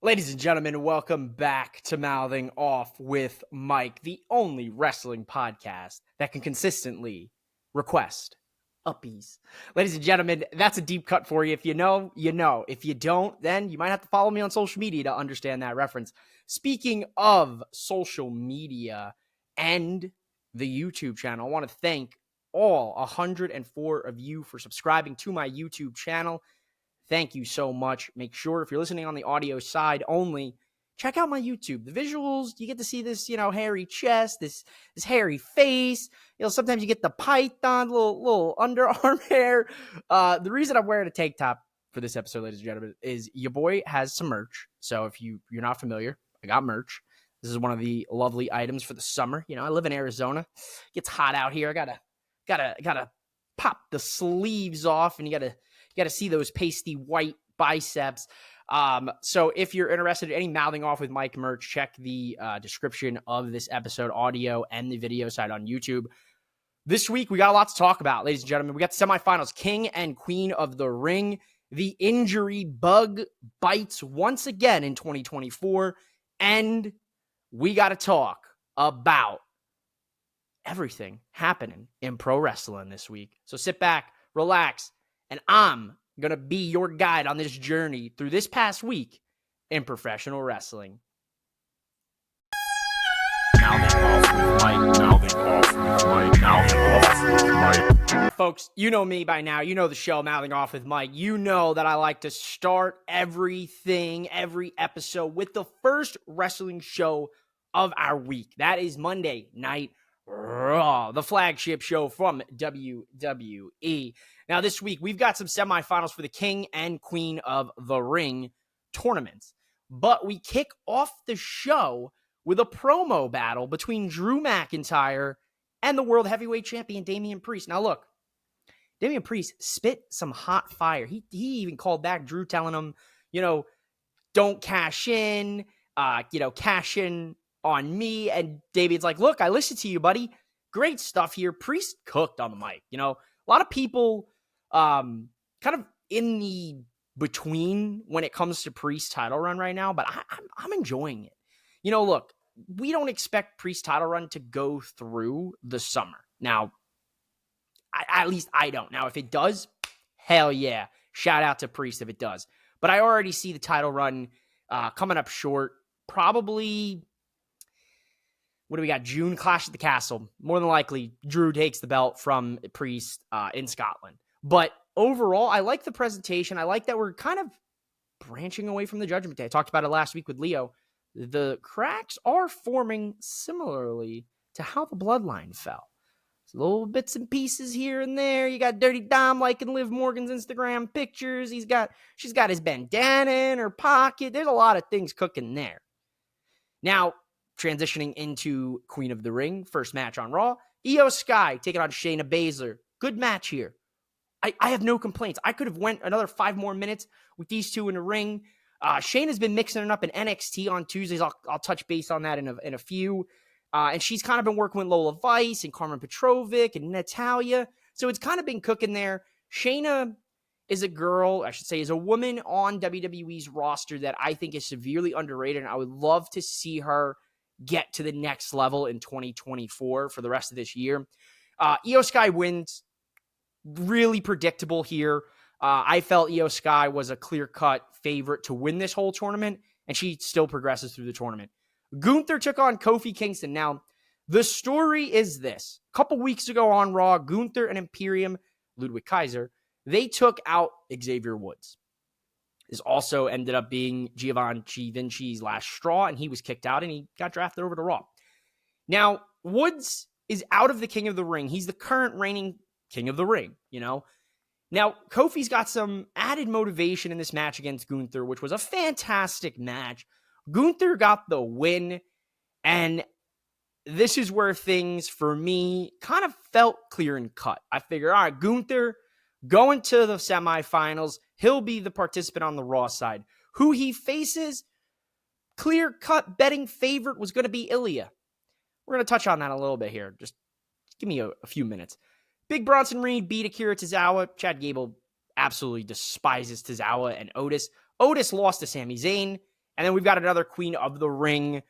Ladies and gentlemen, welcome back to Mouthing Off with Mike, the only wrestling podcast that can consistently request uppies. Ladies and gentlemen, that's a deep cut for you. If you know, you know. If you don't, then you might have to follow me on social media to understand that reference. Speaking of social media and the YouTube channel, I want to thank all 104 of you for subscribing to my YouTube channel. Thank you so much. Make sure if you're listening on the audio side only, check out my YouTube. The visuals, you get to see this, hairy chest, this hairy face. Sometimes you get the python, little underarm hair. The reason I'm wearing a tank top for this episode, ladies and gentlemen, is your boy has some merch. So if you're not familiar, I got merch. This is one of the lovely items for the summer. I live in Arizona. It gets hot out here. I gotta pop the sleeves off, and you gotta see those pasty white biceps. So if you're interested in any Mouthing Off with Mike merch, check the description of this episode, audio and the video side on YouTube. This week, we got a lot to talk about, ladies and gentlemen. We got the semifinals, King and Queen of the Ring. The injury bug bites once again in 2024. And we got to talk about everything happening in pro wrestling this week. So sit back, relax, and I'm going to be your guide on this journey through this past week in professional wrestling. Mouthing Off with Mike, Mouthing Off with Mike, Mouthing Off with Mike. Folks, you know me by now. You know the show, Mouthing Off with Mike. You know that I like to start every episode with the first wrestling show of our week. That is Monday Night Raw, the flagship show from WWE. Now, this week, we've got some semifinals for the King and Queen of the Ring tournaments. But we kick off the show with a promo battle between Drew McIntyre and the World Heavyweight Champion, Damian Priest. Now, look, Damian Priest spit some hot fire. He even called back Drew, telling him, don't cash in, cash in on me. And Damian's like, look, I listened to you, buddy. Great stuff here. Priest cooked on the mic. A lot of people kind of in the between when it comes to Priest's title run right now, but I'm enjoying it. Look, we don't expect Priest's title run to go through the summer. Now, at least I don't. Now, if it does, hell yeah. Shout out to Priest if it does. But I already see the title run coming up short. Probably, what do we got? June, Clash at the Castle. More than likely, Drew takes the belt from Priest in Scotland. But overall, I like the presentation. I like that we're kind of branching away from the Judgment Day. I talked about it last week with Leo. The cracks are forming similarly to how the Bloodline fell. Little bits and pieces here and there. You got Dirty Dom liking Liv Morgan's Instagram pictures. She's got his bandana in her pocket. There's a lot of things cooking there. Now, transitioning into Queen of the Ring, first match on Raw. Io Sky taking on Shayna Baszler. Good match here. I have no complaints. I could have went another 5 more minutes with these two in the ring. Shayna's been mixing it up in NXT on Tuesdays. I'll touch base on that in a few. And she's kind of been working with Lola Vice and Carmen Petrovic and Natalia. So it's kind of been cooking there. Shayna is a woman on WWE's roster that I think is severely underrated. And I would love to see her get to the next level in 2024 for the rest of this year. Io Sky wins. Really predictable here. I felt Io Sky was a clear-cut favorite to win this whole tournament, and she still progresses through the tournament. Gunther took on Kofi Kingston. Now, the story is this. A couple weeks ago on Raw, Gunther and Imperium, Ludwig Kaiser, they took out Xavier Woods. This also ended up being Giovanni Vinci's last straw, and he was kicked out, and he got drafted over to Raw. Now, Woods is out of the King of the Ring. He's the current reigning King of the Ring, Now, Kofi's got some added motivation in this match against Gunther, which was a fantastic match. Gunther got the win, and this is where things, for me, kind of felt clear and cut. I figured, all right, Gunther going to the semifinals, he'll be the participant on the Raw side. Who he faces, clear-cut betting favorite was going to be Ilya. We're going to touch on that a little bit here. Just give me a few minutes. Big Bronson Reed beat Akira Tozawa. Chad Gable absolutely despises Tozawa and Otis. Otis lost to Sami Zayn. And then we've got another Queen of the Ring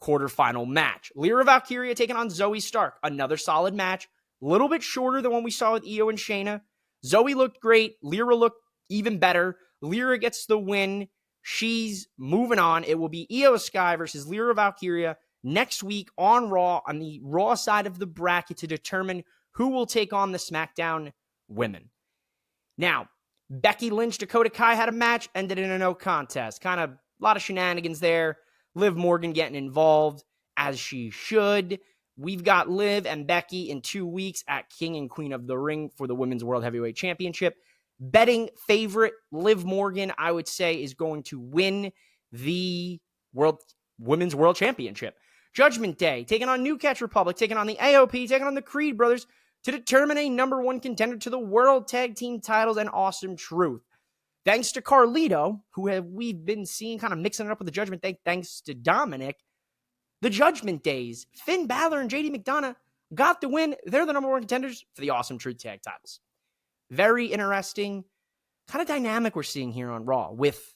quarterfinal match. Lyra Valkyria taking on Zoe Stark. Another solid match. A little bit shorter than what we saw with Io and Shayna. Zoe looked great. Lyra looked even better. Lyra gets the win. She's moving on. It will be Io Sky versus Lyra Valkyria next week on Raw, on the Raw side of the bracket, to determine who will take on the SmackDown women. Now, Becky Lynch, Dakota Kai had a match, ended in a no contest. Kind of a lot of shenanigans there. Liv Morgan getting involved, as she should. We've got Liv and Becky in 2 weeks at King and Queen of the Ring for the Women's World Heavyweight Championship. Betting favorite, Liv Morgan, I would say, is going to win the Women's World Championship. Judgment Day, taking on New Catch Republic, taking on the AOP, taking on the Creed Brothers to determine a number one contender to the World Tag Team titles and Awesome Truth. Thanks to Carlito, we've been seeing kind of mixing it up with the Judgment Day, thanks to Dominic, the Judgment Days, Finn Balor and JD McDonough got the win. They're the number one contenders for the Awesome Truth tag titles. Very interesting kind of dynamic we're seeing here on Raw with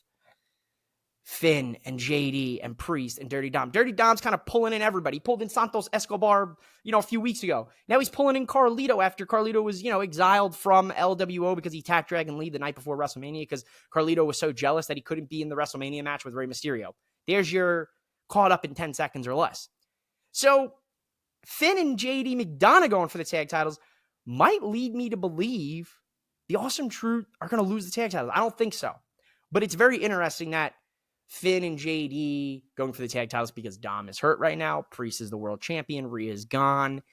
Finn and JD and Priest and Dirty Dom. Dirty Dom's kind of pulling in everybody. He pulled in Santos Escobar, a few weeks ago. Now he's pulling in Carlito after Carlito was, exiled from LWO because he attacked Dragon Lee the night before WrestleMania because Carlito was so jealous that he couldn't be in the WrestleMania match with Rey Mysterio. There's your caught up in 10 seconds or less. So Finn and JD McDonough going for the tag titles might lead me to believe the Awesome Truth are going to lose the tag titles. I don't think so. But it's very interesting that Finn and JD going for the tag titles because Dom is hurt right now. Priest is the world champion. Rhea's gone.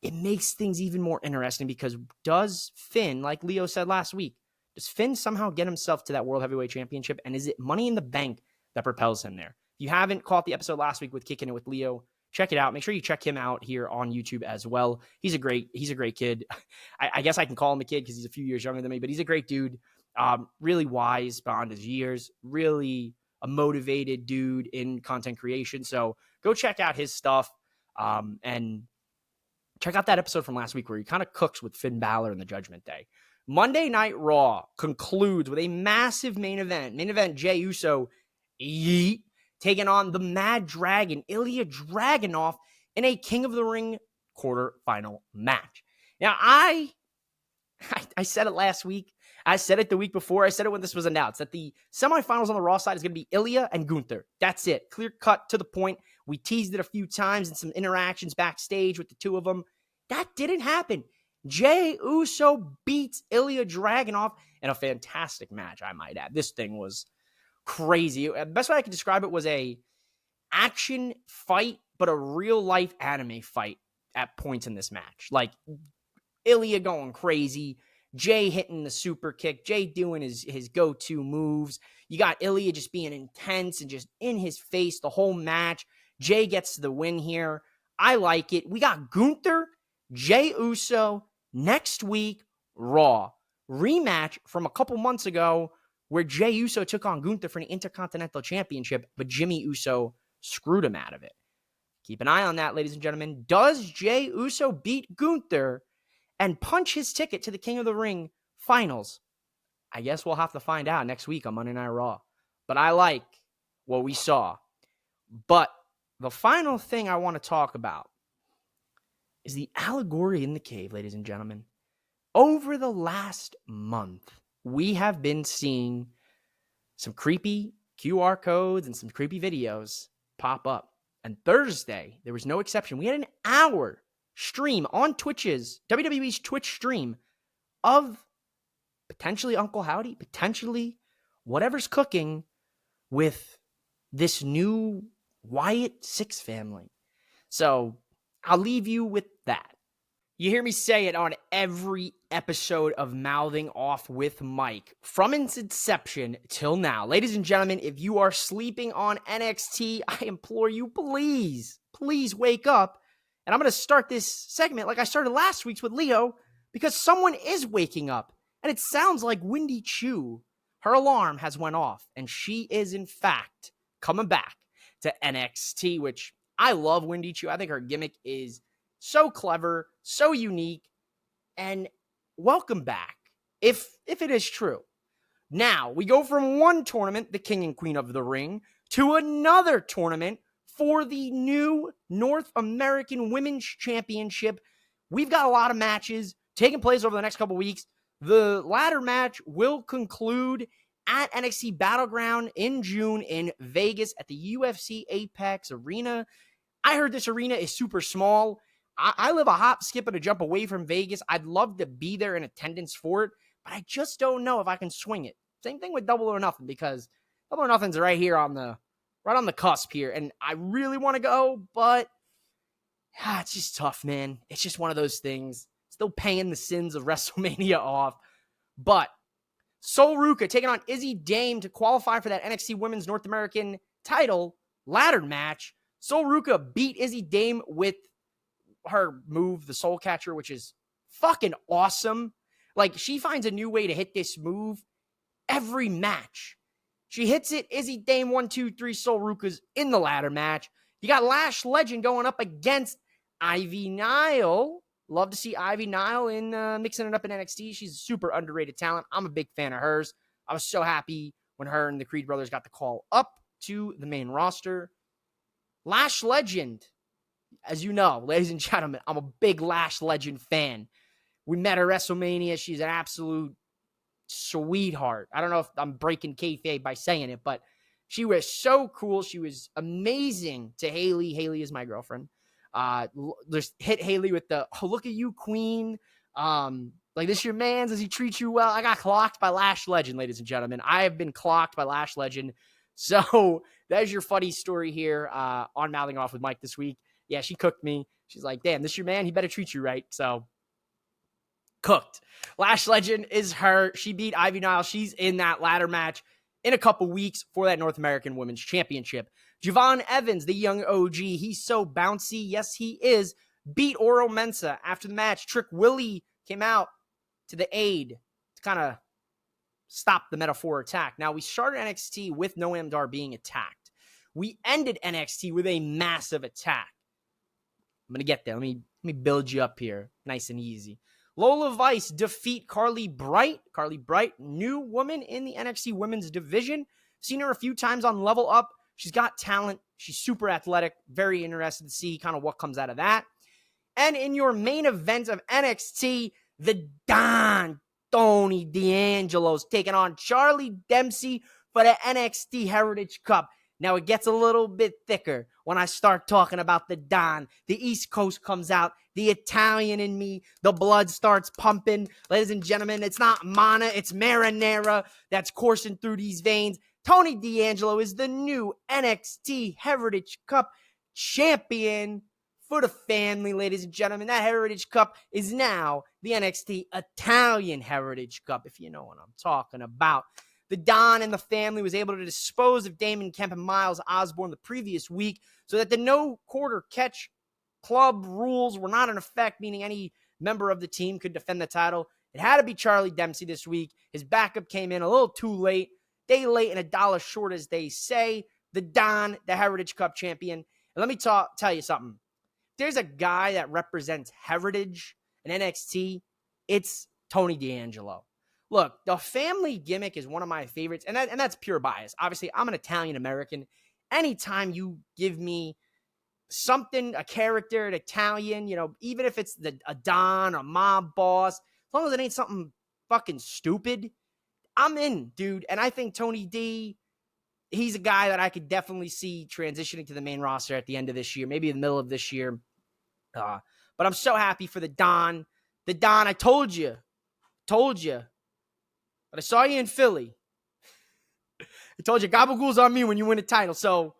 It makes things even more interesting because does Finn, like Leo said last week, does Finn somehow get himself to that World Heavyweight Championship? And is it Money in the Bank that propels him there? If you haven't caught the episode last week with Kicking It with Leo, check it out. Make sure you check him out here on YouTube as well. He's a great kid. I guess I can call him a kid because he's a few years younger than me, but he's a great dude. Really wise beyond his years. Really a motivated dude in content creation. So go check out his stuff and check out that episode from last week where he kind of cooks with Finn Balor in the Judgment Day. Monday Night Raw concludes with a massive main event. Main event, Jey Uso, yeet, taking on the Mad Dragon, Ilya Dragunov, in a King of the Ring quarterfinal match. Now, I said it last week. I said it the week before. I said it when this was announced, that the semifinals on the Raw side is going to be Ilya and Gunther. That's it. Clear cut, to the point. We teased it a few times in some interactions backstage with the two of them. That didn't happen. Jey Uso beats Ilya Dragunov in a fantastic match, I might add. This thing was crazy. The best way I could describe it was a action fight, but a real-life anime fight at points in this match. Like, Ilya going crazy, Jey hitting the super kick, Jey doing his go-to moves. You got Ilya just being intense and just in his face the whole match. Jey gets the win here. I like it. We got Gunther, Jey Uso next week, Raw. Rematch from a couple months ago where Jey Uso took on Gunther for the Intercontinental Championship, but Jimmy Uso screwed him out of it. Keep an eye on that, ladies and gentlemen. Does Jey Uso beat Gunther and punch his ticket to the King of the Ring finals? I guess we'll have to find out next week on Monday Night Raw. But I like what we saw. But the final thing I want to talk about is the allegory in the cave, ladies and gentlemen. Over the last month, we have been seeing some creepy QR codes and some creepy videos pop up. And Thursday, there was no exception. We had an hour stream on WWE's Twitch stream of potentially Uncle Howdy, potentially whatever's cooking with this new Wyatt Six family. So I'll leave you with that. You hear me say it on every episode of Mouthing Off with Mike, from its inception till now. Ladies and gentlemen, if you are sleeping on NXT, I implore you, please wake up. And I'm going to start this segment like I started last week's with Leo, because someone is waking up. And it sounds like Wendy Chu. Her alarm has went off, and she is, in fact, coming back to NXT, which I love Wendy Chu. I think her gimmick is so clever, so unique, and welcome back, if it is true. Now, we go from one tournament, the King and Queen of the Ring, to another tournament for the new North American Women's Championship. We've got a lot of matches taking place over the next couple weeks. The ladder match will conclude at NXT Battleground in June in Vegas at the UFC Apex Arena. I heard this arena is super small. I live a hop, skip, and a jump away from Vegas. I'd love to be there in attendance for it, but I just don't know if I can swing it. Same thing with Double or Nothing, because Double or Nothing's right here on the cusp here, and I really want to go, but it's just tough, man. It's just one of those things. Still paying the sins of WrestleMania off, but Sol Ruca taking on Izzy Dame to qualify for that NXT Women's North American title ladder match. Sol Ruca beat Izzy Dame with her move, the Soul Catcher, which is fucking awesome. Like, she finds a new way to hit this move every match. She hits it. Izzy Dame 1, 2, 3 Sol Rucas in the ladder match. You got Lash Legend going up against Ivy Nile. Love to see Ivy Nile in mixing it up in NXT. She's a super underrated talent. I'm a big fan of hers. I was so happy when her and the Creed brothers got the call up to the main roster. Lash Legend, as you know, ladies and gentlemen, I'm a big Lash Legend fan. We met her at WrestleMania. She's an absolute sweetheart. I don't know if I'm breaking kayfabe by saying it, but she was so cool. She was amazing to Haley. Haley is my girlfriend. Just hit Haley with the, oh, look at you, queen. Like, this your man's, does he treat you well? I got clocked by Lash Legend, ladies and gentlemen. I have been clocked by Lash Legend. So there's your funny story here on Mouthing Off with Mike this week. Yeah, she cooked me. She's like, damn, this your man, he better treat you right. So cooked. Lash Legend is her. She beat Ivy Nile. She's in that ladder match in a couple weeks for that North American Women's Championship. Javon Evans, the young OG, he's so bouncy. Yes, he is. Beat Oro Mensah after the match. Trick Willie came out to the aid to kind of stop the Metaphor attack. Now, we started NXT with Noam Dar being attacked. We ended NXT with a massive attack. I'm going to get there. Let me build you up here nice and easy. Lola Vice defeat Carly Bright. Carly Bright, new woman in the NXT women's division. Seen her a few times on Level Up. She's got talent. She's super athletic. Very interested to see kind of what comes out of that. And in your main event of NXT, the Don Tony D'Angelo's taking on Charlie Dempsey for the NXT Heritage Cup. Now, it gets a little bit thicker when I start talking about the Don. The East Coast comes out. The Italian in me. The blood starts pumping. Ladies and gentlemen, it's not Mana, it's Marinara that's coursing through these veins. Tony D'Angelo is the new NXT Heritage Cup champion for the family, ladies and gentlemen. That Heritage Cup is now the NXT Italian Heritage Cup, if you know what I'm talking about. The Don and the family was able to dispose of Damon Kemp and Miles Osborne the previous week so that the no quarter catch club rules were not in effect, meaning any member of the team could defend the title. It had to be Charlie Dempsey this week. His backup came in a little too late. Day late and a dollar short, as they say. The Don, the Heritage Cup champion. And let me tell you something. If there's a guy that represents heritage in NXT, it's Tony D'Angelo. Look, the family gimmick is one of my favorites, and that's pure bias. Obviously, I'm an Italian-American. Anytime you give me something, a character, an Italian, even if it's a Don, a mob boss, as long as it ain't something fucking stupid, I'm in, dude. And I think Tony D, he's a guy that I could definitely see transitioning to the main roster at the end of this year, maybe in the middle of this year. But I'm so happy for the Don. The Don, I told you. But I saw you in Philly. I told you, Gabagool's on me when you win a title. So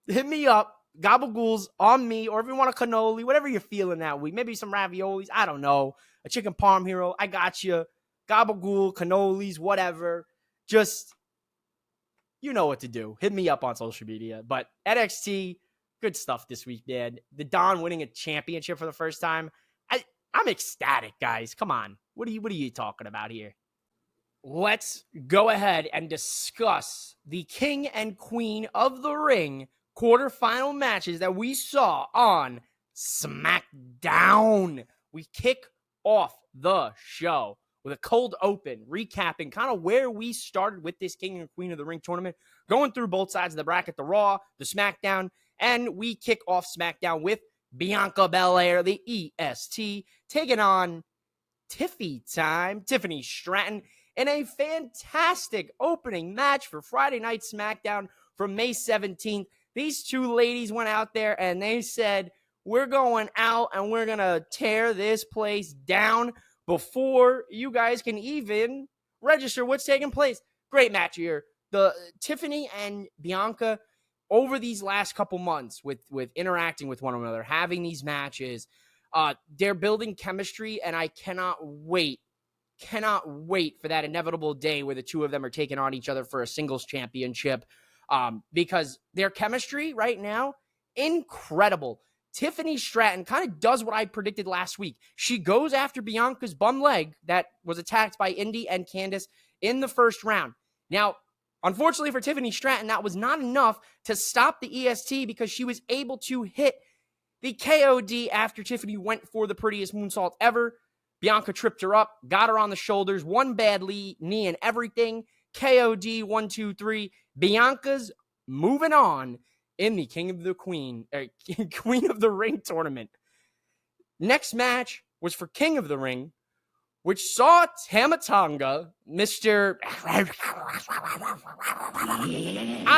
hit me up. Gabagool's on me. Or if you want a cannoli, whatever you're feeling that week. Maybe some raviolis. I don't know. A chicken parm hero. I got you. Gabagool, cannolis, whatever. Just, you know what to do. Hit me up on social media. But NXT, good stuff this week, man. The Don winning a championship for the first time. I'm ecstatic, guys. Come on. What are you talking about here? Let's go ahead and discuss the King and Queen of the Ring quarterfinal matches that we saw on Smackdown. We kick off the show with a cold open, recapping kind of where we started with this King and Queen of the Ring tournament, going through both sides of the bracket, the Raw, the SmackDown, and we kick off SmackDown with Bianca Belair, the EST, taking on Tiffany Stratton, in a fantastic opening match for Friday Night SmackDown from May 17th. These two ladies went out there and they said, we're going out and we're going to tear this place down before you guys can even register what's taking place. Great match here. The Tiffany and Bianca, over these last couple months with interacting with one another, having these matches, they're building chemistry, and I cannot wait for that inevitable day where the two of them are taking on each other for a singles championship, because their chemistry right now, incredible. Tiffany Stratton kind of does what I predicted last week. She goes after Bianca's bum leg that was attacked by Indy and Candice in the first round. Now, unfortunately for Tiffany Stratton, that was not enough to stop the EST, because she was able to hit the KOD after Tiffany went for the prettiest moonsault ever. Bianca tripped her up, got her on the shoulders, one bad knee and everything. KOD, 1, 2, 3. Bianca's moving on in the Queen of the Ring tournament. Next match was for King of the Ring, which saw Tama Tonga, Mr. I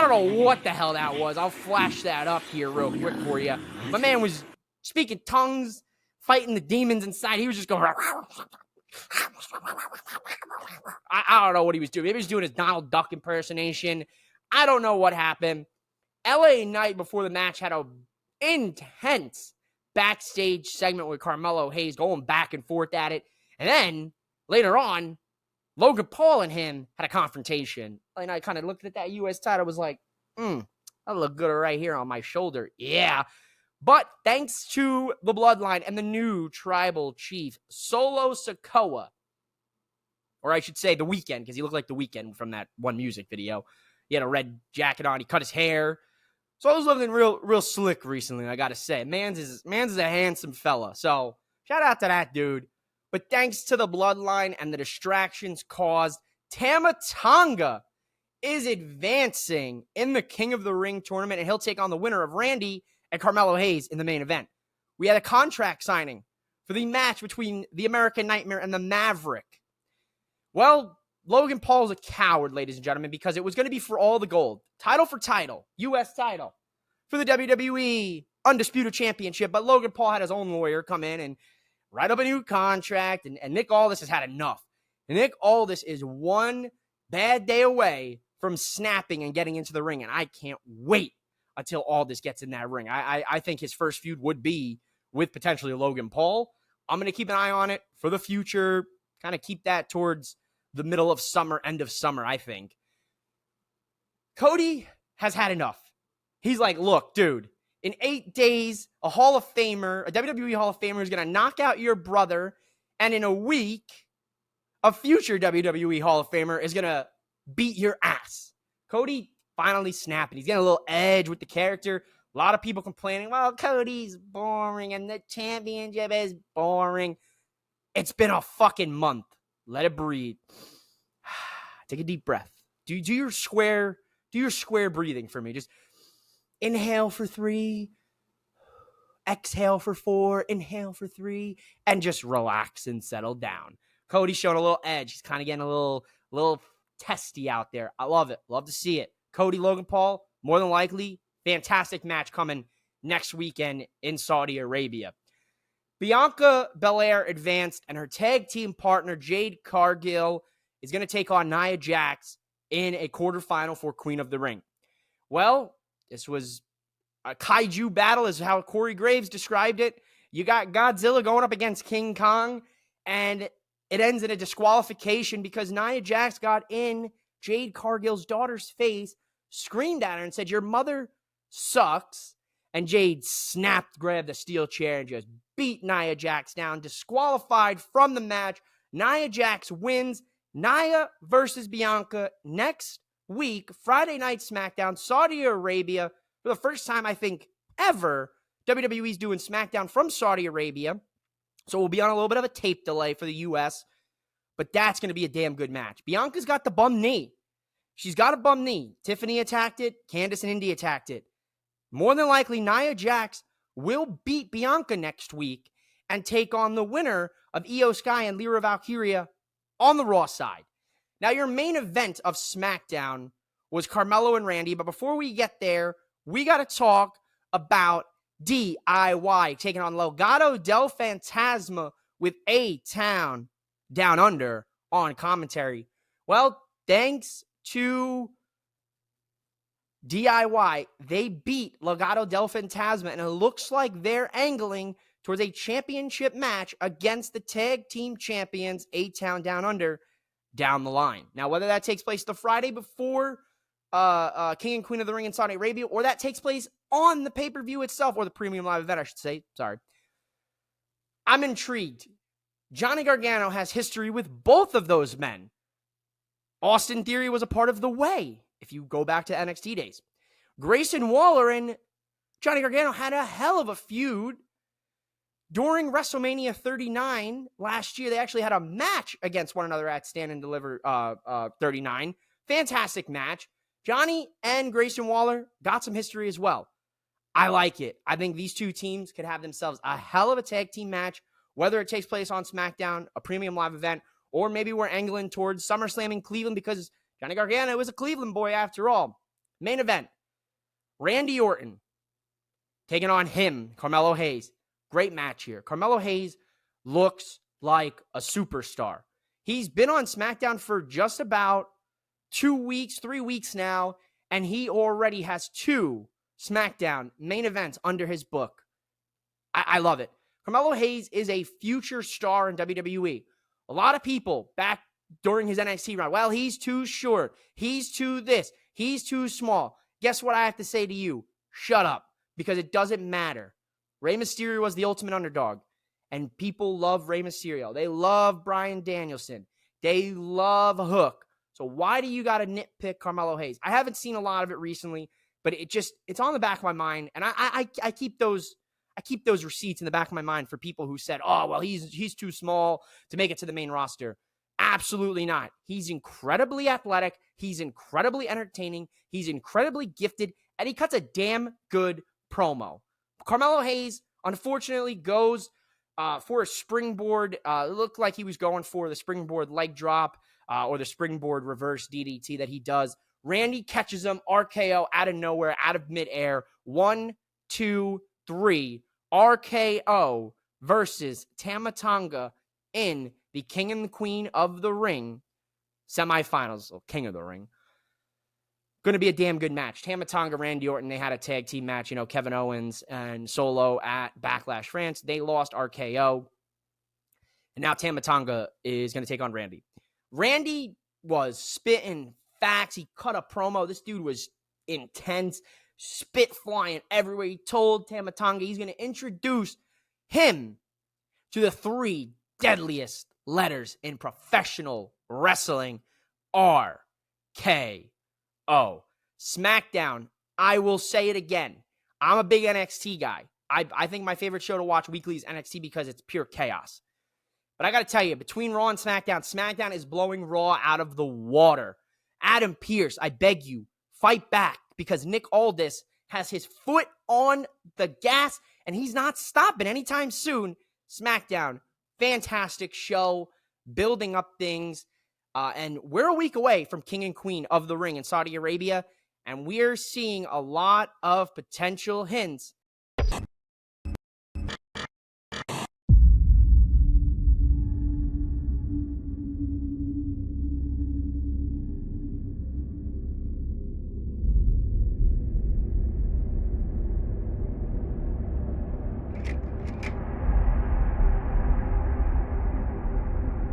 don't know what the hell that was. I'll flash that up here real quick for you. My man was speaking tongues, fighting the demons inside. He was just going, I don't know what he was doing. Maybe he was doing his Donald Duck impersonation. I don't know what happened. LA Knight, before the match, had a intense backstage segment with Carmelo Hayes going back and forth at it. And then, later on, Logan Paul and him had a confrontation. And I kind of looked at that U.S. title, was like, that look good right here on my shoulder. Yeah. But thanks to the Bloodline and the new tribal chief, Solo Sikoa, or I should say The Weeknd, because he looked like The Weeknd from that one music video. He had a red jacket on. He cut his hair. So I was looking real slick recently, I got to say. Mans is a handsome fella. So shout out to that dude. But thanks to the Bloodline and the distractions caused, Tama Tonga is advancing in the King of the Ring tournament, and he'll take on the winner of Randy and Carmelo Hayes in the main event. We had a contract signing for the match between the American Nightmare and the Maverick. Well, Logan Paul's a coward, ladies and gentlemen, because it was going to be for all the gold. Title for title. U.S. title. For the WWE Undisputed Championship. But Logan Paul had his own lawyer come in and write up a new contract. And Nick Aldis has had enough. And Nick Aldis is one bad day away from snapping and getting into the ring. And I can't wait until Aldis gets in that ring. I think his first feud would be with potentially Logan Paul. I'm going to keep an eye on it for the future. Kind of keep that towards the middle of summer, end of summer, I think. Cody has had enough. He's like, look, dude, in 8 days, a Hall of Famer, a WWE Hall of Famer is going to knock out your brother, and in a week, a future WWE Hall of Famer is going to beat your ass. Cody finally snapping. He's getting a little edge with the character. A lot of people complaining, well, Cody's boring, and the championship is boring. It's been a fucking month. Let it breathe. Take a deep breath. Do your square breathing for me. Just inhale for 3, exhale for 4, inhale for 3, and just relax and settle down. Cody's showing a little edge. He's kind of getting a little testy out there. I love it. Love to see it. Cody, Logan Paul, more than likely, fantastic match coming next weekend in Saudi Arabia. Bianca Belair advanced, and her tag team partner, Jade Cargill, is going to take on Nia Jax in a quarterfinal for Queen of the Ring. Well, this was a kaiju battle, is how Corey Graves described it. You got Godzilla going up against King Kong, and it ends in a disqualification because Nia Jax got in Jade Cargill's daughter's face, screamed at her, and said, your mother sucks. And Jade snapped, grabbed a steel chair, and just beat Nia Jax down, disqualified from the match. Nia Jax wins. Nia versus Bianca next week, Friday Night SmackDown, Saudi Arabia. For the first time, I think, ever, WWE's doing SmackDown from Saudi Arabia. So we'll be on a little bit of a tape delay for the U.S. but that's going to be a damn good match. Bianca's got the bum knee. She's got a bum knee. Tiffany attacked it. Candice and Indy attacked it. More than likely, Nia Jax will beat Bianca next week and take on the winner of Io Sky and Lyra Valkyria on the Raw side. Now, your main event of SmackDown was Carmelo and Randy, but before we get there, we got to talk about DIY taking on Legado del Fantasma with A-Town Down Under on commentary. Well, thanks to DIY, they beat Legado del Fantasma, and it looks like they're angling towards a championship match against the tag team champions, A-Town Down Under, down the line. Now, whether that takes place the Friday before King and Queen of the Ring in Saudi Arabia, or that takes place on the pay-per-view itself, or the premium live event, I should say. Sorry. I'm intrigued. Johnny Gargano has history with both of those men. Austin Theory was a part of The Way, if you go back to NXT days. Grayson Waller and Johnny Gargano had a hell of a feud. During WrestleMania 39 last year, they actually had a match against one another at Stand and Deliver 39. Fantastic match. Johnny and Grayson Waller got some history as well. I like it. I think these two teams could have themselves a hell of a tag team match, whether it takes place on SmackDown, a premium live event, or maybe we're angling towards SummerSlam in Cleveland because Johnny Gargano is a Cleveland boy after all. Main event, Randy Orton taking on him, Carmelo Hayes. Great match here. Carmelo Hayes looks like a superstar. He's been on SmackDown for just about 2 weeks, 3 weeks now, and he already has 2 SmackDown main events under his book. I love it. Carmelo Hayes is a future star in WWE. A lot of people back during his NXT run, well, he's too short. He's too this. He's too small. Guess what I have to say to you? Shut up, because it doesn't matter. Rey Mysterio was the ultimate underdog, and people love Rey Mysterio. They love Bryan Danielson. They love Hook. So why do you got to nitpick Carmelo Hayes? I haven't seen a lot of it recently, but it's on the back of my mind, and I keep those receipts in the back of my mind for people who said, oh, well, he's too small to make it to the main roster. Absolutely not. He's incredibly athletic. He's incredibly entertaining. He's incredibly gifted, and he cuts a damn good promo. Carmelo Hayes, unfortunately, goes for a springboard. It looked like he was going for the springboard leg drop or the springboard reverse DDT that he does. Randy catches him, RKO out of nowhere, out of midair. 1, 2, 3, RKO versus Tama Tonga in the King and the Queen of the Ring semifinals, or King of the Ring. Going to be a damn good match. Tama Tonga, Randy Orton, they had a tag team match. You know, Kevin Owens and Solo at Backlash France. They lost RKO. And now Tama Tonga is going to take on Randy. Randy was spitting facts. He cut a promo. This dude was intense, spit flying everywhere. He told Tama Tonga he's going to introduce him to the 3 deadliest letters in professional wrestling, RKO. SmackDown, I will say it again. I'm a big NXT guy. I think my favorite show to watch weekly is NXT because it's pure chaos. But I got to tell you, between Raw and SmackDown, SmackDown is blowing Raw out of the water. Adam Pearce, I beg you, fight back, because Nick Aldis has his foot on the gas, and he's not stopping anytime soon. SmackDown, fantastic show, building up things. And we're a week away from King and Queen of the Ring in Saudi Arabia, and we're seeing a lot of potential hints.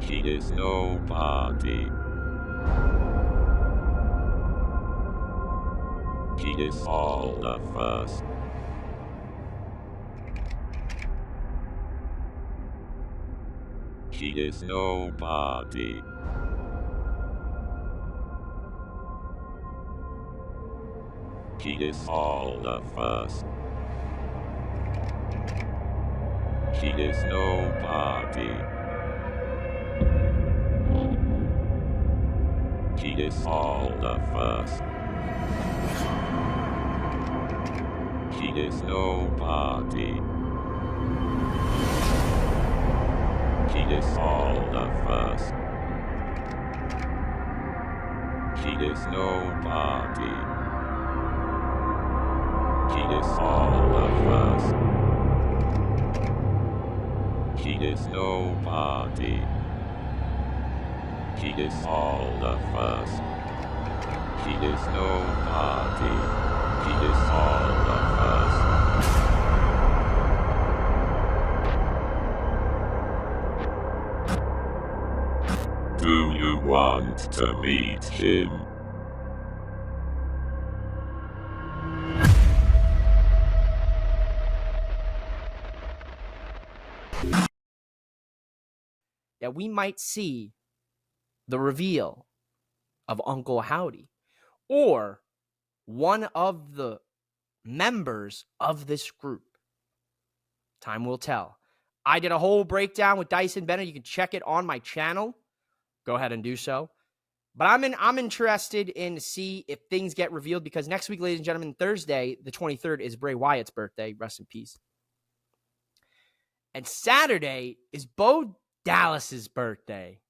He is nobody. He is all of us. He is nobody. He is all of us. He is nobody. He is all the first. He is nobody. He is all the first. He is nobody. He is all the first. He is nobody. He is all the first. He is nobody. He is all the first. Do you want to meet him? That we might see the reveal of Uncle Howdy or one of the members of this group. Time will tell. I did a whole breakdown with Dyson Bennett. You can check it on my channel. Go ahead and do so. But I'm interested in to see if things get revealed because next week, ladies and gentlemen, Thursday, the 23rd, is Bray Wyatt's birthday. Rest in peace. And Saturday is Bo Dallas's birthday.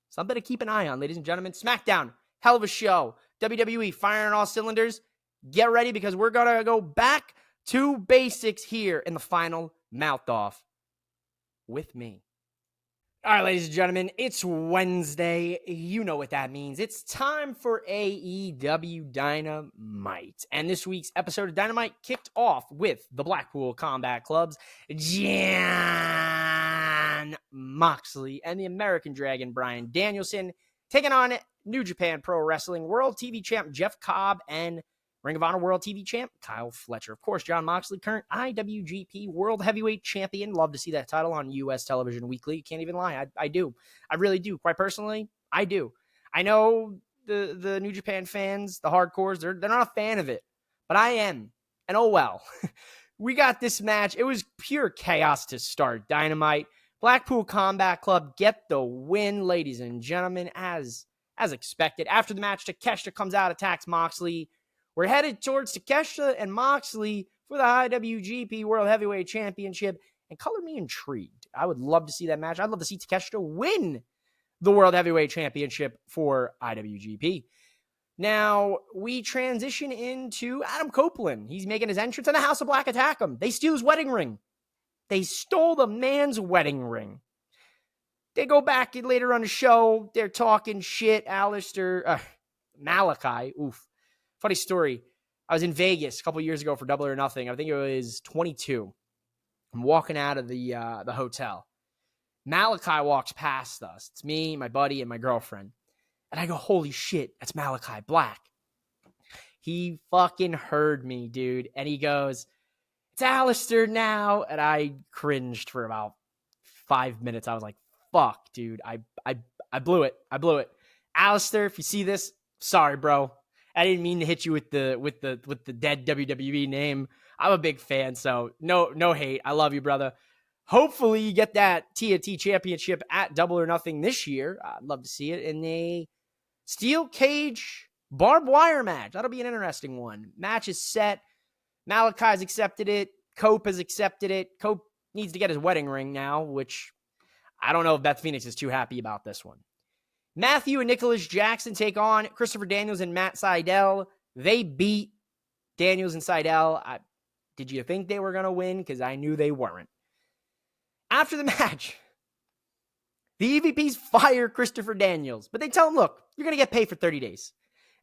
Something to keep an eye on, ladies and gentlemen. Smackdown, hell of a show. WWE firing all cylinders. Get ready because we're going to go back to basics here in the final mouth off with me. All right, ladies and gentlemen, it's Wednesday. You know what that means. It's time for AEW Dynamite. And this week's episode of Dynamite kicked off with the Blackpool Combat Club's Jon Moxley and the American Dragon Bryan Danielson taking on New Japan Pro Wrestling World TV Champ Jeff Cobb and Ring of Honor World TV Champ Kyle Fletcher. Of course, Jon Moxley, current IWGP World Heavyweight Champion. Love to see that title on U.S. television weekly. Can't even lie. I do. I really do. Quite personally, I do. I know the New Japan fans, the hardcores, they're not a fan of it, but I am. And oh well. We got this match. It was pure chaos to start Dynamite. Blackpool Combat Club get the win, ladies and gentlemen, as expected. After the match, Takeshita comes out, attacks Moxley. We're headed towards Takeshita and Moxley for the IWGP World Heavyweight Championship, and color me intrigued. I would love to see that match. I'd love to see Takeshita win the World Heavyweight Championship for IWGP. Now, we transition into Adam Copeland. He's making his entrance, and the House of Black attack him. They steal his wedding ring. They stole the man's wedding ring. They go back later on the show. They're talking shit. Malachi. Oof. Funny story. I was in Vegas a couple years ago for Double or Nothing. I think it was 22. I'm walking out of the hotel. Malachi walks past us. It's me, my buddy, and my girlfriend. And I go, holy shit, that's Malachi Black. He fucking heard me, dude. And he goes, it's Alistair now. And I cringed for about 5 minutes. I was like, fuck, dude. I blew it. I blew it. Alistair, if you see this, sorry, bro. I didn't mean to hit you with the dead WWE name. I'm a big fan, so no hate. I love you, brother. Hopefully you get that TNT championship at Double or Nothing this year. I'd love to see it in a steel cage barbed wire match. That'll be an interesting one. Match is set. Malachi's accepted it. Cope has accepted it. Cope needs to get his wedding ring now, which I don't know if Beth Phoenix is too happy about this one. Matthew and Nicholas Jackson take on Christopher Daniels and Matt Sydal. They beat Daniels and Sydal. Did you think they were going to win? Because I knew they weren't. After the match, the EVPs fire Christopher Daniels, but they tell him, look, you're going to get paid for 30 days.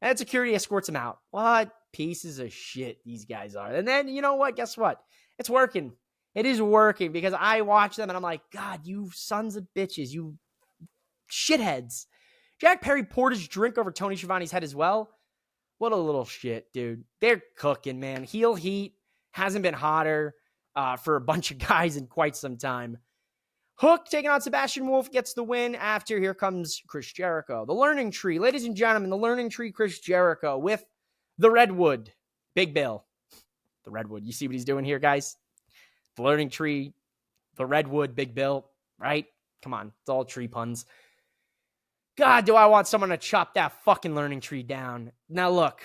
And security escorts him out. What pieces of shit these guys are. And then, you know what? Guess what? It's working. It is working because I watch them and I'm like, God, you sons of bitches, you shitheads. Jack Perry poured his drink over Tony Schiavone's head as well. What a little shit, dude. They're cooking, man. Heel heat hasn't been hotter for a bunch of guys in quite some time. Hook taking on Sebastian Wolf gets the win after here comes Chris Jericho. The Learning Tree. Ladies and gentlemen, the Learning Tree Chris Jericho with the Redwood. Big Bill. The Redwood. You see what he's doing here, guys? The Learning Tree, the Redwood, Big Bill, right? Come on. It's all tree puns. God, do I want someone to chop that fucking learning tree down. Now, look.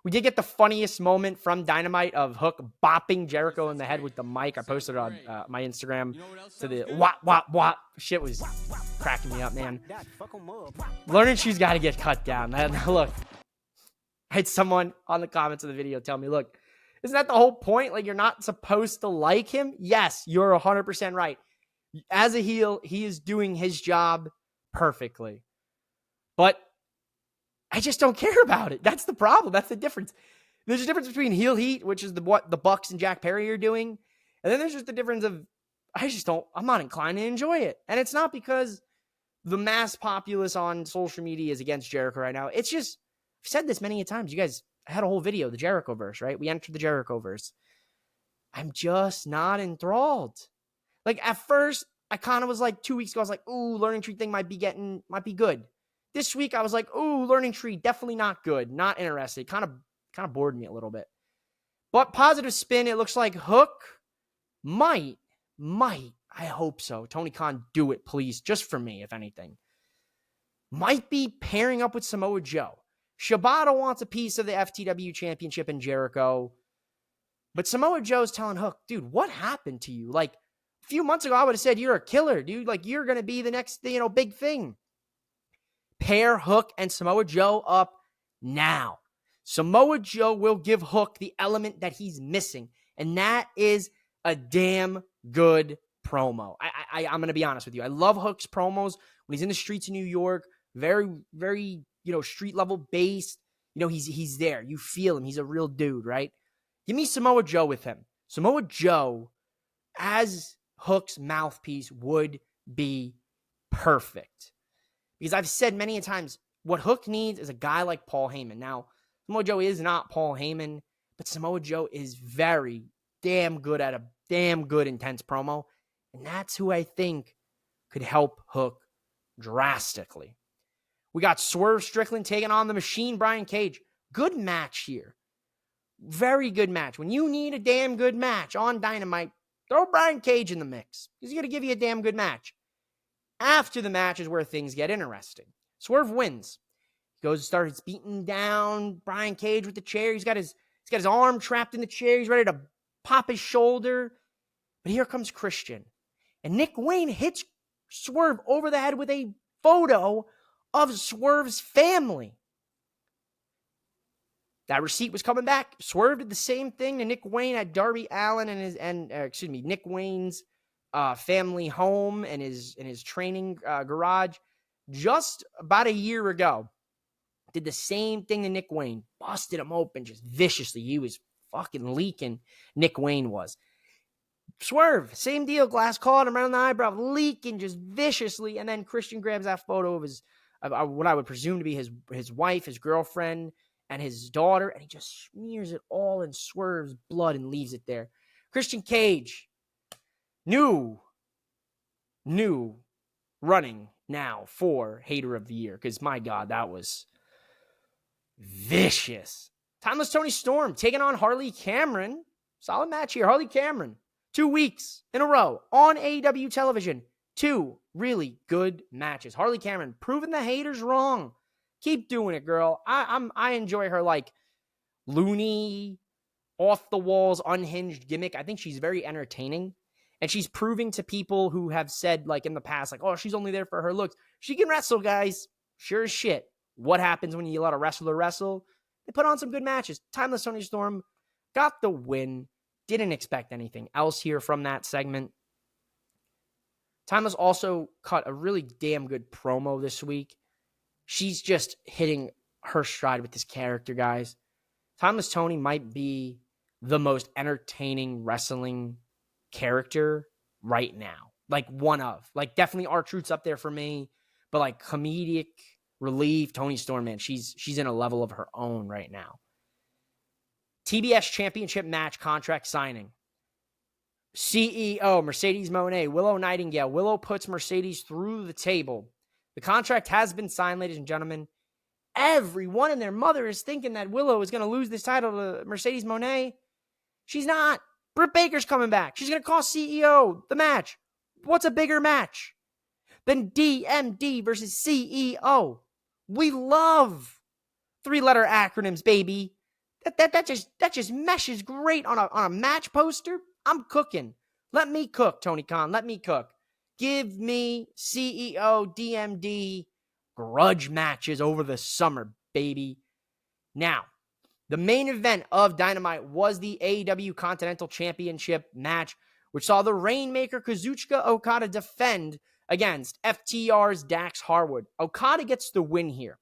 We did get the funniest moment from Dynamite of Hook bopping Jericho in the head with the mic. I posted it on my Instagram to the wop, wop, wop. Shit was cracking me up, man. Learning tree's got to get cut down. Now, look. I had someone on the comments of the video tell me, look, isn't that the whole point? Like, you're not supposed to like him? Yes, you're 100% right. As a heel, he is doing his job perfectly. But I just don't care about it. That's the problem. That's the difference. There's a difference between heel heat, which is what the Bucks and Jack Perry are doing. And then there's just the difference of, I'm not inclined to enjoy it. And it's not because the mass populace on social media is against Jericho right now. It's just, I've said this many times. You guys had a whole video, the Jericho-verse, right? We entered the Jericho-verse. I'm just not enthralled. Like, at first, I kind of was like, 2 weeks ago, I was like, ooh, learning tree thing might be good. This week, I was like, ooh, learning tree, definitely not good. Not interested. Kind of bored me a little bit. But positive spin, it looks like Hook might, I hope so. Tony Khan, do it, please. Just for me, if anything. Might be pairing up with Samoa Joe. Shibata wants a piece of the FTW championship in Jericho. But Samoa Joe's telling Hook, dude, what happened to you? Like, a few months ago, I would have said, you're a killer, dude. Like, you're going to be the next, big thing. Pair Hook and Samoa Joe up now. Samoa Joe will give Hook the element that he's missing, and that is a damn good promo. I'm going to be honest with you. I love Hook's promos when he's in the streets of New York. Very, very, street level based. He's there. You feel him. He's a real dude, right? Give me Samoa Joe with him. Samoa Joe as Hook's mouthpiece would be perfect. Because I've said many a times, what Hook needs is a guy like Paul Heyman. Now, Samoa Joe is not Paul Heyman, but Samoa Joe is very damn good at a damn good intense promo. And that's who I think could help Hook drastically. We got Swerve Strickland taking on the Machine, Brian Cage. Good match here. Very good match. When you need a damn good match on Dynamite, throw Brian Cage in the mix. He's going to give you a damn good match. After the match is where things get interesting. Swerve wins. He goes and starts beating down Brian Cage with the chair. He's got his arm trapped in the chair. He's ready to pop his shoulder. But here comes Christian. And Nick Wayne hits Swerve over the head with a photo of Swerve's family. That receipt was coming back. Swerve did the same thing to Nick Wayne at Darby Allin Nick Wayne's family home and his training garage just about a year ago. Did the same thing to Nick Wayne. Busted him open just viciously. He was fucking leaking. Nick Wayne was. Swerve, same deal. Glass caught him around the eyebrow, leaking just viciously. And then Christian grabs that photo of what I would presume to be his wife, his girlfriend, and his daughter, and he just smears it all in Swerve's blood and leaves it there. Christian Cage, new running now for Hater of the Year, because my God, that was vicious. Timeless Tony Storm taking on Harley Cameron. Solid match here. Harley Cameron, 2 weeks in a row on AEW television. 2 really good matches. Harley Cameron proving the haters wrong. Keep doing it, girl. I enjoy her like loony, off the walls, unhinged gimmick. I think she's very entertaining. And she's proving to people who have said like in the past, like, oh, she's only there for her looks. She can wrestle, guys. Sure as shit. What happens when you let a wrestler wrestle? They put on some good matches. Timeless Tony Storm got the win. Didn't expect anything else here from that segment. Timeless also cut a really damn good promo this week. She's just hitting her stride with this character, guys. Timeless Tony might be the most entertaining wrestling character right now. Like one of. Like definitely R-Truth's up there for me. But like comedic relief, Tony Storm, man, she's in a level of her own right now. TBS Championship match contract signing. CEO, Mercedes Moné, Willow Nightingale. Willow puts Mercedes through the table. The contract has been signed, ladies and gentlemen. Everyone and their mother is thinking that Willow is going to lose this title to Mercedes Moné. She's not. Britt Baker's coming back. She's going to cost CEO the match. What's a bigger match? than DMD versus CEO. We love three-letter acronyms, baby. That just meshes great on a match poster. I'm cooking. Let me cook, Tony Khan. Let me cook. Give me CEO, DMD, grudge matches over the summer, baby. Now, the main event of Dynamite was the AEW Continental Championship match, which saw the Rainmaker Kazuchika Okada defend against FTR's Dax Harwood. Okada gets the win here.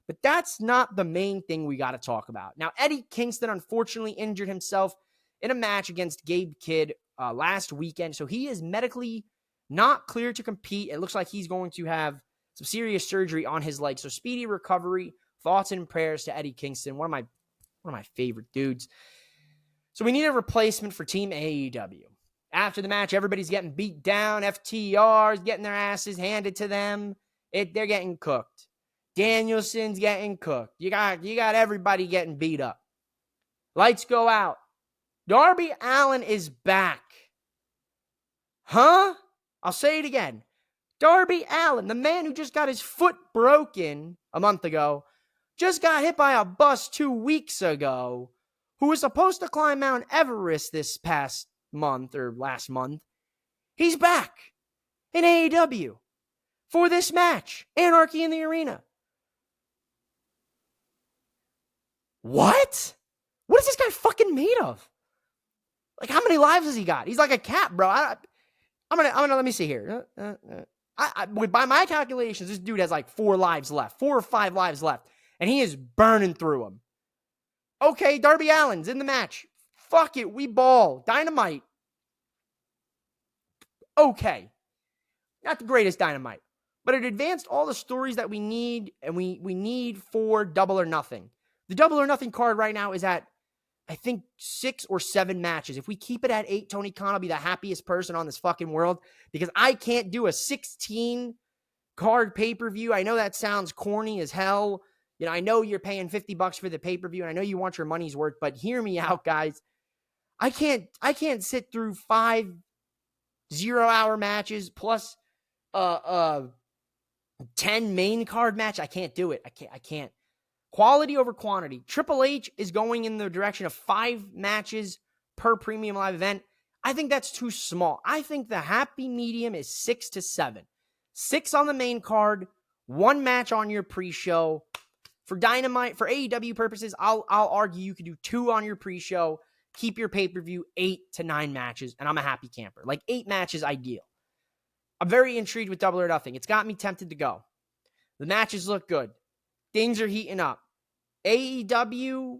But that's not the main thing we got to talk about. Now, Eddie Kingston unfortunately injured himself in a match against Gabe Kidd last weekend, so he is medically not clear to compete. It looks like he's going to have some serious surgery on his leg. So speedy recovery, thoughts and prayers to Eddie Kingston, one of my favorite dudes. So we need a replacement for Team AEW. After the match, everybody's getting beat down. FTR's getting their asses handed to them. They're getting cooked. Danielson's getting cooked. You got everybody getting beat up. Lights go out. Darby Allin is back. Huh? I'll say it again. Darby Allin, the man who just got his foot broken a month ago, just got hit by a bus 2 weeks ago, who was supposed to climb Mount Everest this past month or last month. He's back in AEW for this match. Anarchy in the Arena. What? What is this guy fucking made of? Like, how many lives has he got? He's like a cat, bro. I'm gonna let me see here. By my calculations, this dude has like 4 lives left, 4 or 5 lives left, and he is burning through them. Okay, Darby Allin's in the match. Fuck it, we ball. Dynamite. Okay. Not the greatest Dynamite, but it advanced all the stories that we need, and we need for Double or Nothing. The Double or Nothing card right now is at, I think, 6 or 7 matches. If we keep it at 8, Tony Khan will be the happiest person on this fucking world, because I can't do a 16 card pay-per-view. I know that sounds corny as hell. You know, I know you're paying $50 for the pay-per-view, and I know you want your money's worth, but hear me out, guys. I can't sit through 5 0-hour matches plus 10 main card match. I can't do it. I can't. Quality over quantity. Triple H is going in the direction of 5 matches per premium live event. I think that's too small. I think the happy medium is 6 to 7. 6 on the main card, 1 match on your pre-show. For Dynamite, for AEW purposes, I'll argue you could do 2 on your pre-show, keep your pay-per-view 8 to 9 matches, and I'm a happy camper. Like, 8 matches ideal. I'm very intrigued with Double or Nothing. It's got me tempted to go. The matches look good. Things are heating up. AEW,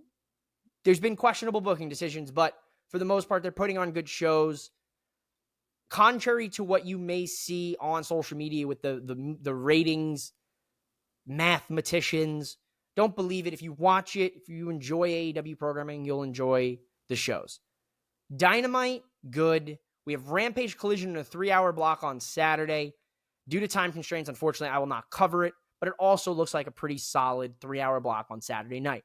there's been questionable booking decisions, but for the most part, they're putting on good shows. Contrary to what you may see on social media with the ratings, mathematicians, don't believe it. If you watch it, if you enjoy AEW programming, you'll enjoy the shows. Dynamite, good. We have Rampage Collision in a 3-hour block on Saturday. Due to time constraints, unfortunately, I will not cover it, but it also looks like a pretty solid 3-hour block on Saturday night.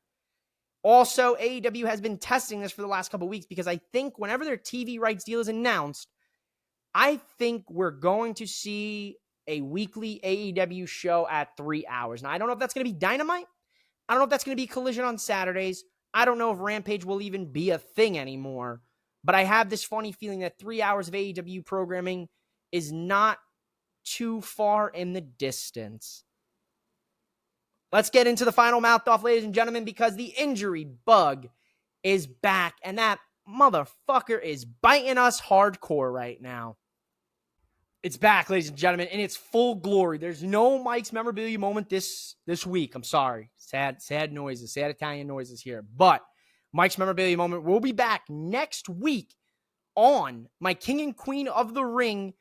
Also, AEW has been testing this for the last couple of weeks, because I think whenever their TV rights deal is announced, I think we're going to see a weekly AEW show at 3 hours. Now, I don't know if that's going to be Dynamite. I don't know if that's going to be Collision on Saturdays. I don't know if Rampage will even be a thing anymore. But I have this funny feeling that 3 hours of AEW programming is not too far in the distance. Let's get into the final mouth-off, ladies and gentlemen, because the injury bug is back, and that motherfucker is biting us hardcore right now. It's back, ladies and gentlemen, in its full glory. There's no Mike's memorabilia moment this week. I'm sorry. Sad noises, sad Italian noises here. But Mike's memorabilia moment will be back next week on my King and Queen of the Ring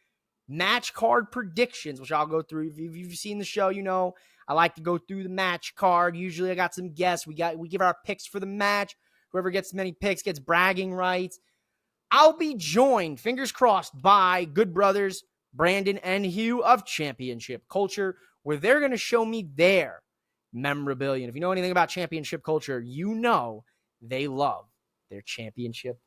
match card predictions, which I'll go through. If you've seen the show, you know I like to go through the match card. Usually I got some guests. We give our picks for the match. Whoever gets as many picks gets bragging rights. I'll be joined, fingers crossed, by good brothers Brandon and Hugh of Championship Culture, where they're going to show me their memorabilia. And if you know anything about Championship Culture, you know they love their championship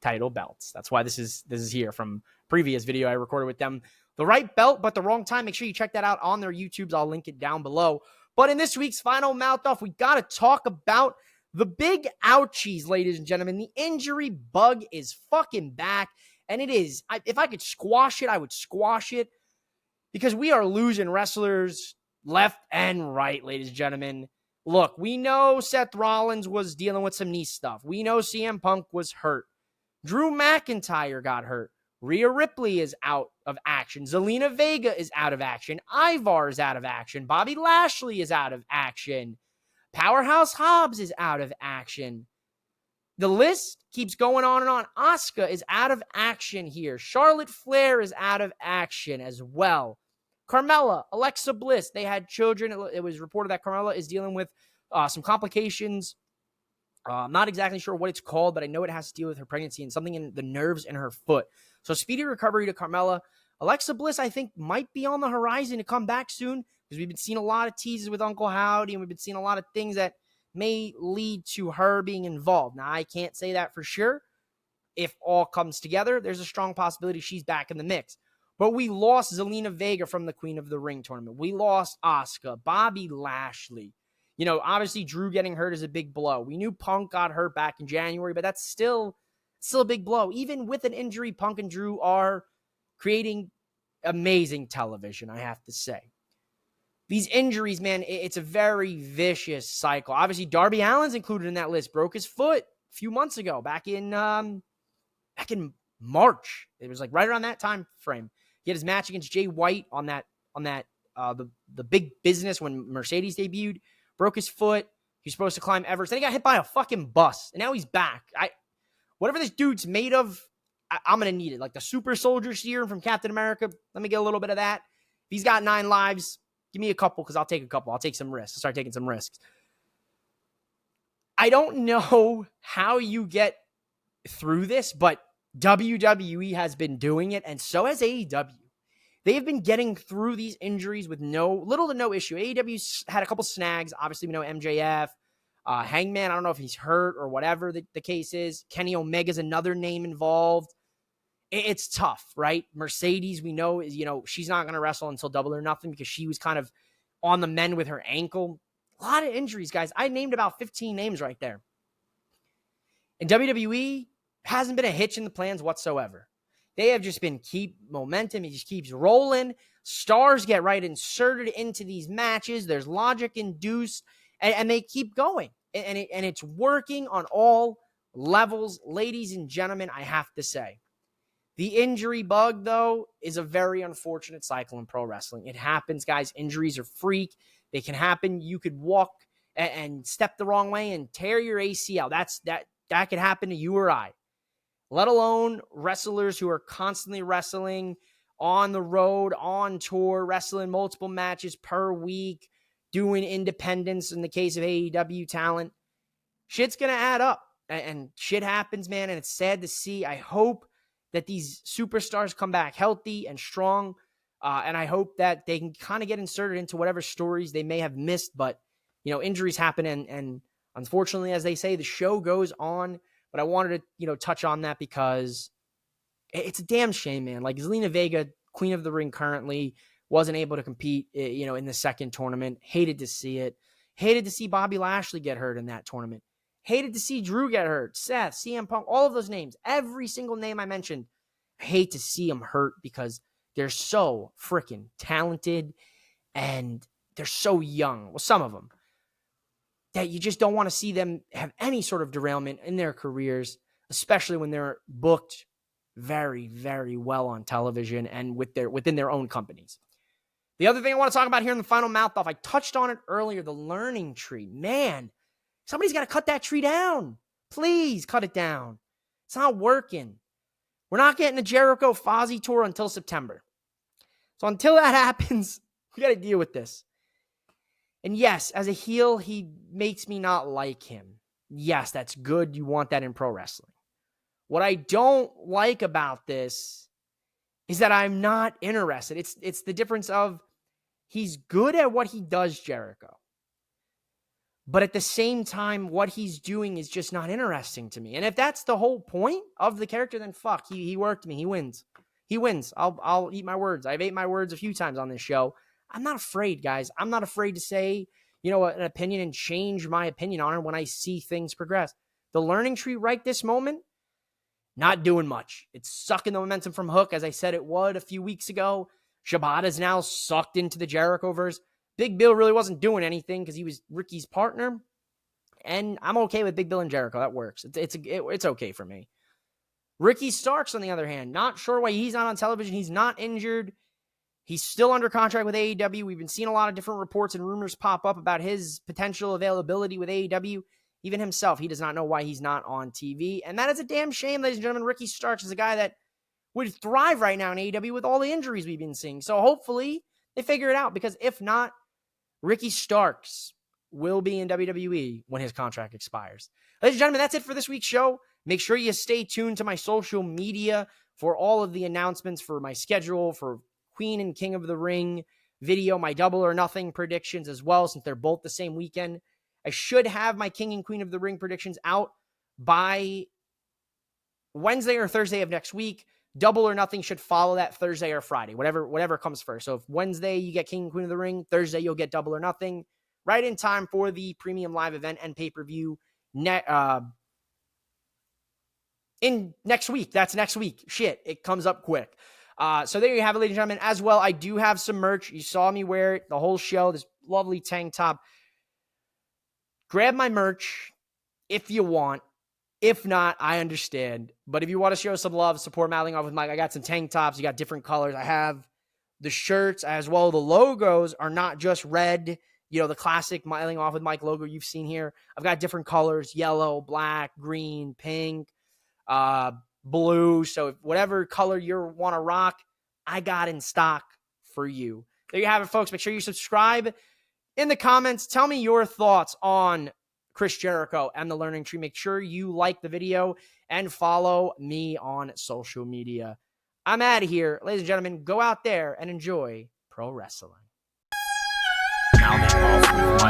title belts. That's why this is here from previous video I recorded with them The right belt, but the wrong time. Make sure you check that out on their YouTubes. I'll link it down below. But in this week's Final Mouth Off, we got to talk about the big ouchies, ladies and gentlemen. The injury bug is fucking back. And it is. If I could squash it, I would squash it. Because we are losing wrestlers left and right, ladies and gentlemen. Look, we know Seth Rollins was dealing with some knee stuff. We know CM Punk was hurt. Drew McIntyre got hurt. Rhea Ripley is out of action. Zelina Vega is out of action. Ivar is out of action. Bobby Lashley is out of action. Powerhouse Hobbs is out of action. The list keeps going on and on. Asuka is out of action here. Charlotte Flair is out of action as well. Carmella, Alexa Bliss, they had children. It was reported that Carmella is dealing with some complications. I'm not exactly sure what it's called, but I know it has to deal with her pregnancy and something in the nerves in her foot. So speedy recovery to Carmella. Alexa Bliss, I think, might be on the horizon to come back soon because we've been seeing a lot of teases with Uncle Howdy, and we've been seeing a lot of things that may lead to her being involved. Now, I can't say that for sure. If all comes together, there's a strong possibility she's back in the mix. But we lost Zelina Vega from the Queen of the Ring tournament. We lost Asuka, Bobby Lashley. You know, obviously Drew getting hurt is a big blow. We knew Punk got hurt back in January, but that's still a big blow. Even with an injury, Punk and Drew are creating amazing television, I have to say. These injuries, man, it's a very vicious cycle. Obviously, Darby Allin's included in that list. Broke his foot a few months ago, back in March. It was like right around that time frame. He had his match against Jay White on the big business when Mercedes debuted. Broke his foot. He was supposed to climb Everest. Then he got hit by a fucking bus. And now he's back. Whatever this dude's made of, I'm going to need it. Like the super soldier serum from Captain America. Let me get a little bit of that. If he's got 9 lives, give me a couple because I'll take a couple. I'll take some risks. I'll start taking some risks. I don't know how you get through this, but WWE has been doing it, and so has AEW. They have been getting through these injuries with little to no issue. AEW's had a couple snags. Obviously, we know MJF. Hangman, I don't know if he's hurt or whatever the case is. Kenny Omega's another name involved. It's tough, right? Mercedes, we know, is she's not going to wrestle until Double or Nothing because she was kind of on the mend with her ankle. A lot of injuries, guys. I named about 15 names right there. And WWE hasn't been a hitch in the plans whatsoever. They have just been keep momentum. It just keeps rolling. Stars get right inserted into these matches. There's logic induced, and they keep going. And it's working on all levels. Ladies and gentlemen, I have to say, the injury bug, though, is a very unfortunate cycle in pro wrestling. It happens, guys. Injuries are freak. They can happen. You could walk and step the wrong way and tear your ACL. That could happen to you or I. Let alone wrestlers who are constantly wrestling on the road, on tour, wrestling multiple matches per week, doing independence in the case of AEW talent. Shit's going to add up, and shit happens, man, and it's sad to see. I hope that these superstars come back healthy and strong, and I hope that they can kind of get inserted into whatever stories they may have missed, but, injuries happen, and unfortunately, as they say, the show goes on. But I wanted to, touch on that because it's a damn shame, man. Like Zelina Vega, Queen of the Ring currently, wasn't able to compete, in the second tournament. Hated to see it. Hated to see Bobby Lashley get hurt in that tournament. Hated to see Drew get hurt. Seth, CM Punk, all of those names. Every single name I mentioned. I hate to see them hurt because they're so freaking talented and they're so young. Well, some of them. That you just don't want to see them have any sort of derailment in their careers, especially when they're booked very, very well on television and within their own companies. The other thing I want to talk about here in the final mouth off, I touched on it earlier, the learning tree. Man, somebody's got to cut that tree down. Please cut it down. It's not working. We're not getting a Jericho Fozzy tour until September. So until that happens, we got to deal with this. And yes, as a heel, he makes me not like him. Yes, that's good. You want that in pro wrestling. What I don't like about this is that I'm not interested. It's the difference of he's good at what he does, Jericho. But at the same time, what he's doing is just not interesting to me. And if that's the whole point of the character, then fuck, he worked me. He wins. he wins. I'll eat my words. I've ate my words a few times on this show. I'm not afraid, guys. I'm not afraid to say, an opinion and change my opinion on it when I see things progress. The learning tree right this moment, not doing much. It's sucking the momentum from Hook, as I said it would a few weeks ago. Shibata's now sucked into the Jerichoverse. Big Bill really wasn't doing anything because he was Ricky's partner. And I'm okay with Big Bill and Jericho. That works. It's okay for me. Ricky Starks, on the other hand, not sure why he's not on television. He's not injured. He's still under contract with AEW. We've been seeing a lot of different reports and rumors pop up about his potential availability with AEW. Even himself, he does not know why he's not on TV. And that is a damn shame, ladies and gentlemen. Ricky Starks is a guy that would thrive right now in AEW with all the injuries we've been seeing. So hopefully they figure it out, because if not, Ricky Starks will be in WWE when his contract expires. Ladies and gentlemen, that's it for this week's show. Make sure you stay tuned to my social media for all of the announcements, for my schedule, for Queen and King of the Ring video, my Double or Nothing predictions as well, since they're both the same weekend. I should have my King and Queen of the Ring predictions out by Wednesday or Thursday of next week. Double or Nothing should follow that Thursday or Friday, whatever comes first. So if Wednesday you get King and Queen of the Ring, Thursday you'll get Double or Nothing, right in time for the premium live event and pay-per-view in next week. That's next week. Shit, it comes up quick. So there you have it, ladies and gentlemen. As well, I do have some merch. You saw me wear it the whole show, this lovely tank top. Grab my merch if you want. If not, I understand. But if you want to show some love, support Mouthing Off with Mike, I got some tank tops. You got different colors. I have the shirts as well. The logos are not just red, the classic Mouthing Off with Mike logo you've seen here. I've got different colors: yellow, black, green, pink, blue. So whatever color you want to rock, I got in stock for you. There you have it, folks. Make sure you subscribe. In the comments, tell me your thoughts on Chris Jericho and the Learning Tree. Make sure you like the video and follow me on social media. I'm out of here. Ladies and gentlemen, go out there and enjoy pro wrestling. Mouthing off with